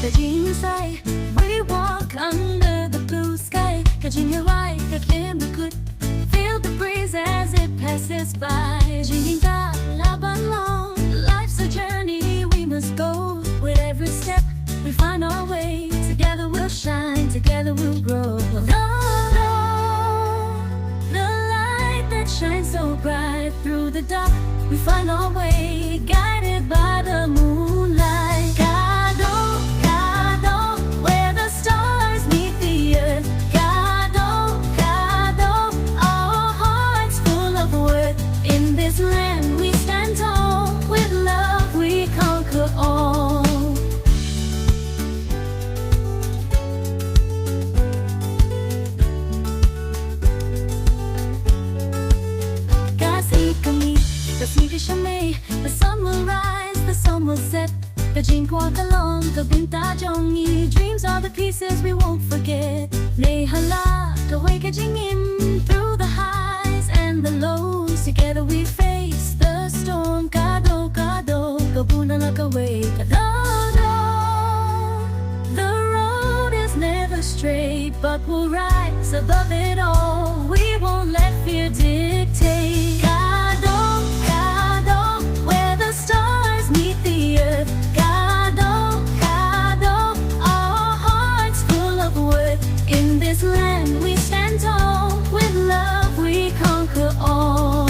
แต่ยิ่งใส่ we walk under the blue sky ก็ยิ่งไว้ก็ feel the good feel the breeze as it passes by ยิ่งตาลาบัน long life's a journey we must go with every step we find our way together we'll shine together we'll grow the light that shines so bright through the dark we find our way guided by the moonlight Gado Gado where the stars meet the earth Gado Gado our hearts full of worth in this land we stand tall with love we conquer all Khasi the sea fish may the sun will rise the sun will set the jink walk along the binta jongi dreams are the pieces we won't forget Nei hala the wake in through the highs and the lows together we face the storm Gado Gado gabuna like a wave Gado the road is never straight but we'll rise above it all we won't let fear dictate Gado Gado where the stars meet the earth Gado Gado our hearts full of worth in this land we stand tall with love we conquer all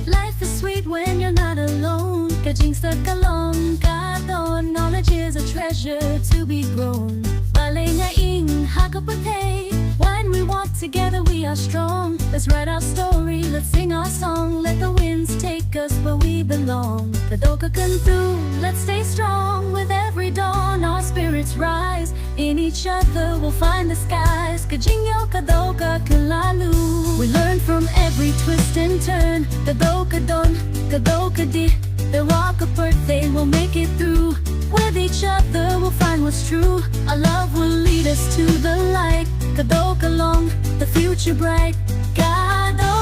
Life is sweet when you're not alone Kajing stuck along Gado knowledge is a treasure to be grown Balenga ing hakapate When we walk together we are strong Let's write our story, let's sing our song Let the winds take us where we belong Kadoka can through, let's stay strong With every dawn our spirits rise In each other we'll find the skies Kajingyo kadoka kalalu We learn from every twist and turn Kadoka don, kadoka di They walk apart, they will make it through With each other we'll find what's true Our love will lead us to the light Kadoka long, the future bright Gado,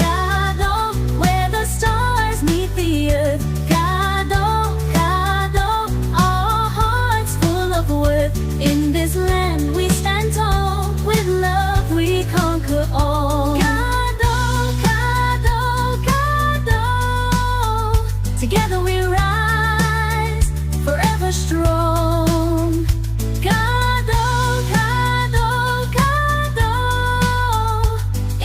Gado, where the stars meet the earth Gado, Gado, our hearts full of worth In this land we stand tall With love we conquer all Gado, Gado, Gado Together we rise, forever strong Gado, Gado, Gado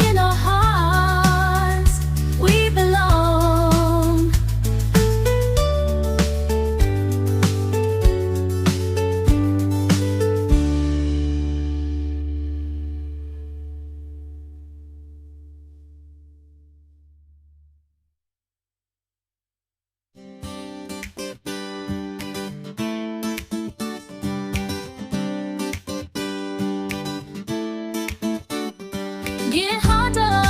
In our hearts we belong Get harder